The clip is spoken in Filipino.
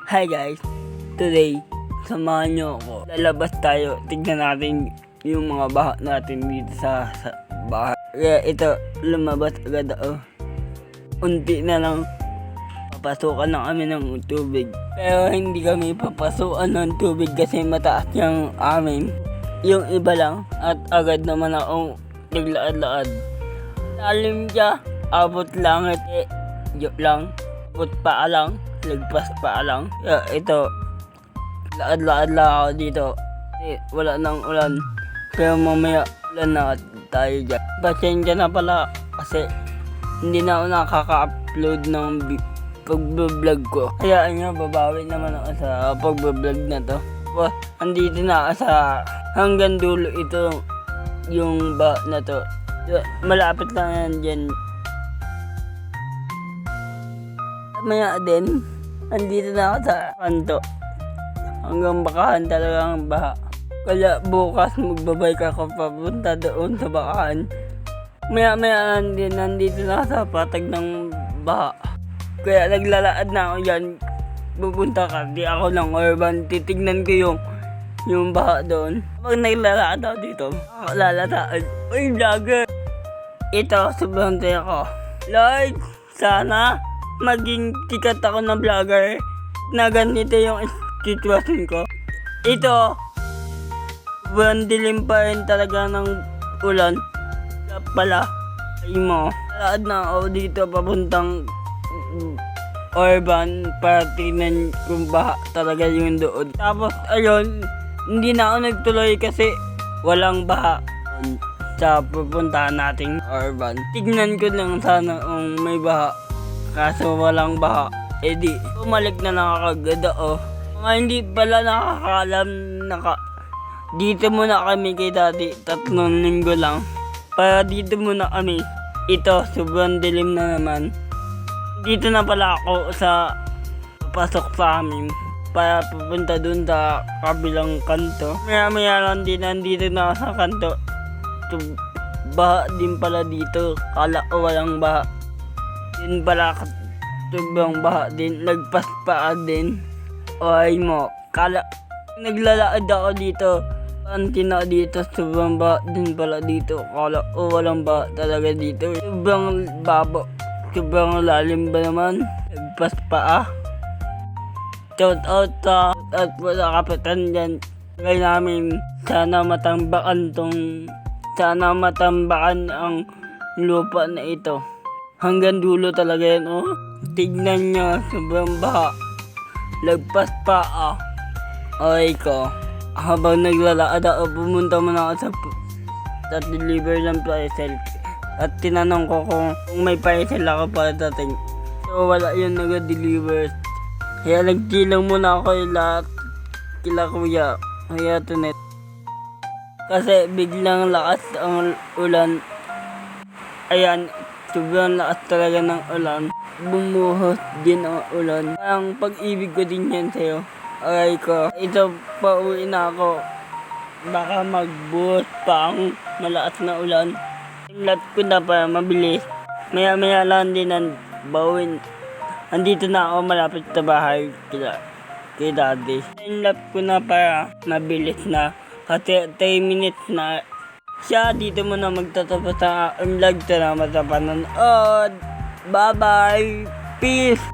Hi guys, today samahan nyo ako. Lalabas tayo, tignan natin yung mga baha natin dito sa bahay. Kaya ito, lumabas agad ako. Unti na lang, papasukan na kami ng tubig. Pero hindi kami papasukan ng tubig kasi mataas yung amin. Yung iba lang at agad naman akong naglaad-laad. Lalim siya, abot langit joke lang, abot paa lang. Lagpas pa lang. Kaya ito, laad-laad lang ako dito. Kasi wala nang ulan. Pero mamaya ulan na tayo dyan. Pasensya na pala kasi hindi na ako nakaka-upload ng pag-vlog ko. Kaya babawi naman ako sa pag-vlog na to. Andito na ako sa hanggang dulo ito yung na to. Malapit lang yan dyan. Maya din, andito na ako sa kanto. Hanggang bakahan talagang baha. Kaya bukas magbabike ako papunta doon sa bakahan. Maya lang din, nandito na ako sa patag ng baha. Kaya naglalaad na ako dyan. Pupunta ka, di ako ng urban. Titignan ko yung baha doon. Pag naglalaad ako dito, lalataan. Uy, vlogger! Ito, sobrang tayo ko. Lord, sana maging tikat ako na vlogger na ganito yung sitwasyon ko. Ito, buwan dilim pa rin talaga ng ulan. Kaya pala, ay mo, laad na ako dito papuntang urban para tingnan kung baha talaga yung doon. Tapos ayun, hindi na ako nagtuloy kasi walang baha sa pupuntahan nating urban. Tignan ko lang sana kung may baha. Kaso walang baha, edi bumalik na lang agad ako. Mga hindi pala nakakaalam, dito muna kami kay daddy, 3 linggo lang. Para dito muna kami, ito sobrang dilim na naman. Dito na pala ako papasok sa amin, para pupunta dun sa kabilang kanto. Maya lang din, nandito na ako sa kanto. Baha din pala dito, kala ko walang baha. Din pala sobrang baha din, nagpas pa din. Ay mo, kala naglalaad ako dito. Pantin ako dito, sobrang baha din pala dito. Kala ko walang baha talaga dito. Sobrang babo, sobrang lalim ba naman. Nagpas pa Shout out po sa kapitan dyan. Kaya namin, sana matambakan ang lupa na ito. Hanggang dulo talaga yan, oh. Tignan nyo, sobrang baha. Lagpas pa, Okay ko. Habang naglalaad ako, pumunta muna ako sa deliver ng parcel. At tinanong ko kung may parcel ako para dating. So, wala yun nag-deliver. Kaya nagtilang muna ako lahat kila kuya. Kaya tunet. Kasi biglang lakas ang ulan. Ayan. Sobrang lakas talaga ng ulan. Bumuhos din ang ulan. Ang pag-ibig ko din yan sa'yo. Aray ko. Ito, pauwi na ako. Baka magbuhos pa ang malakas na ulan. Timlat ko na para mabilis. Maya lang din ang bawin. Andito na ako malapit sa bahay kay daddy. Timlat ko na para mabilis na. Kasi 10 minutes na. Siya, dito mo na magtatapos ang vlog. Salamat sa panonood. Bye-bye. Peace.